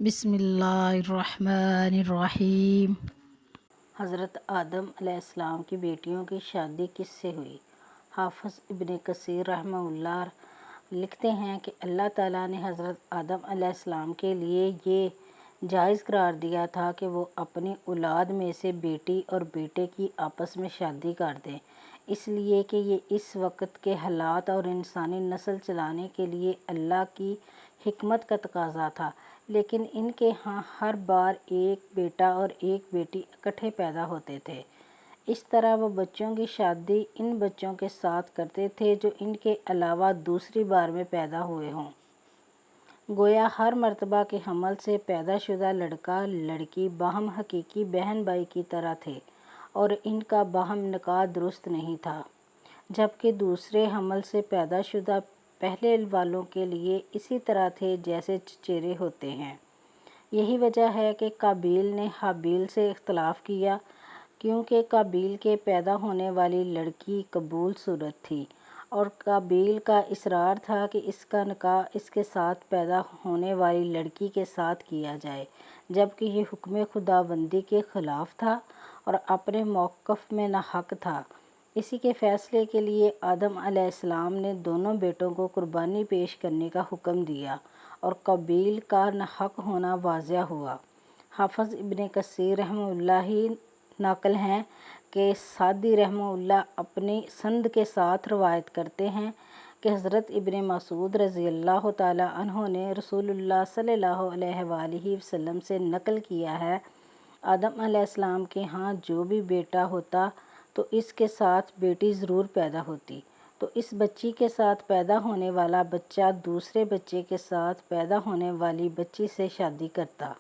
بسم اللہ الرحمن الرحیم۔ حضرت آدم علیہ السلام کی بیٹیوں کی شادی کس سے ہوئی؟ حافظ ابن کثیر رحمہ اللہ لکھتے ہیں کہ اللہ تعالیٰ نے حضرت آدم علیہ السلام کے لیے یہ جائز قرار دیا تھا کہ وہ اپنی اولاد میں سے بیٹی اور بیٹے کی آپس میں شادی کر دیں، اس لیے کہ یہ اس وقت کے حالات اور انسانی نسل چلانے کے لیے اللہ کی حکمت کا تقاضا تھا۔ لیکن ان کے ہاں ہر بار ایک بیٹا اور ایک بیٹی اکٹھے پیدا ہوتے تھے۔ اس طرح وہ بچوں کی شادی ان بچوں کے ساتھ کرتے تھے جو ان کے علاوہ دوسری بار میں پیدا ہوئے ہوں۔ گویا ہر مرتبہ کے حمل سے پیدا شدہ لڑکا لڑکی باہم حقیقی بہن بھائی کی طرح تھے اور ان کا باہم نکاح درست نہیں تھا، جبکہ دوسرے حمل سے پیدا شدہ پہلے والوں کے لیے اسی طرح تھے جیسے چچیرے ہوتے ہیں۔ یہی وجہ ہے کہ قابیل نے حابیل سے اختلاف کیا، کیونکہ قابیل کے پیدا ہونے والی لڑکی قبول صورت تھی اور قابیل کا اصرار تھا کہ اس کا نکاح اس کے ساتھ پیدا ہونے والی لڑکی کے ساتھ کیا جائے، جبکہ یہ حکم خداوندی کے خلاف تھا اور اپنے موقف میں ناحق تھا۔ اسی کے فیصلے کے لیے آدم علیہ السلام نے دونوں بیٹوں کو قربانی پیش کرنے کا حکم دیا اور قابیل کا ناحق ہونا واضح ہوا۔ حافظ ابن کثیر رحمہ اللہ نقل ہیں کہ سعدی رحمہ اللہ اپنی سند کے ساتھ روایت کرتے ہیں کہ حضرت ابن مسعود رضی اللہ تعالیٰ عنہ نے رسول اللہ صلی اللہ علیہ وآلہ وسلم سے نقل کیا ہے، آدم علیہ السلام کے ہاں جو بھی بیٹا ہوتا تو اس کے ساتھ بیٹی ضرور پیدا ہوتی، تو اس بچی کے ساتھ پیدا ہونے والا بچہ دوسرے بچے کے ساتھ پیدا ہونے والی بچی سے شادی کرتا۔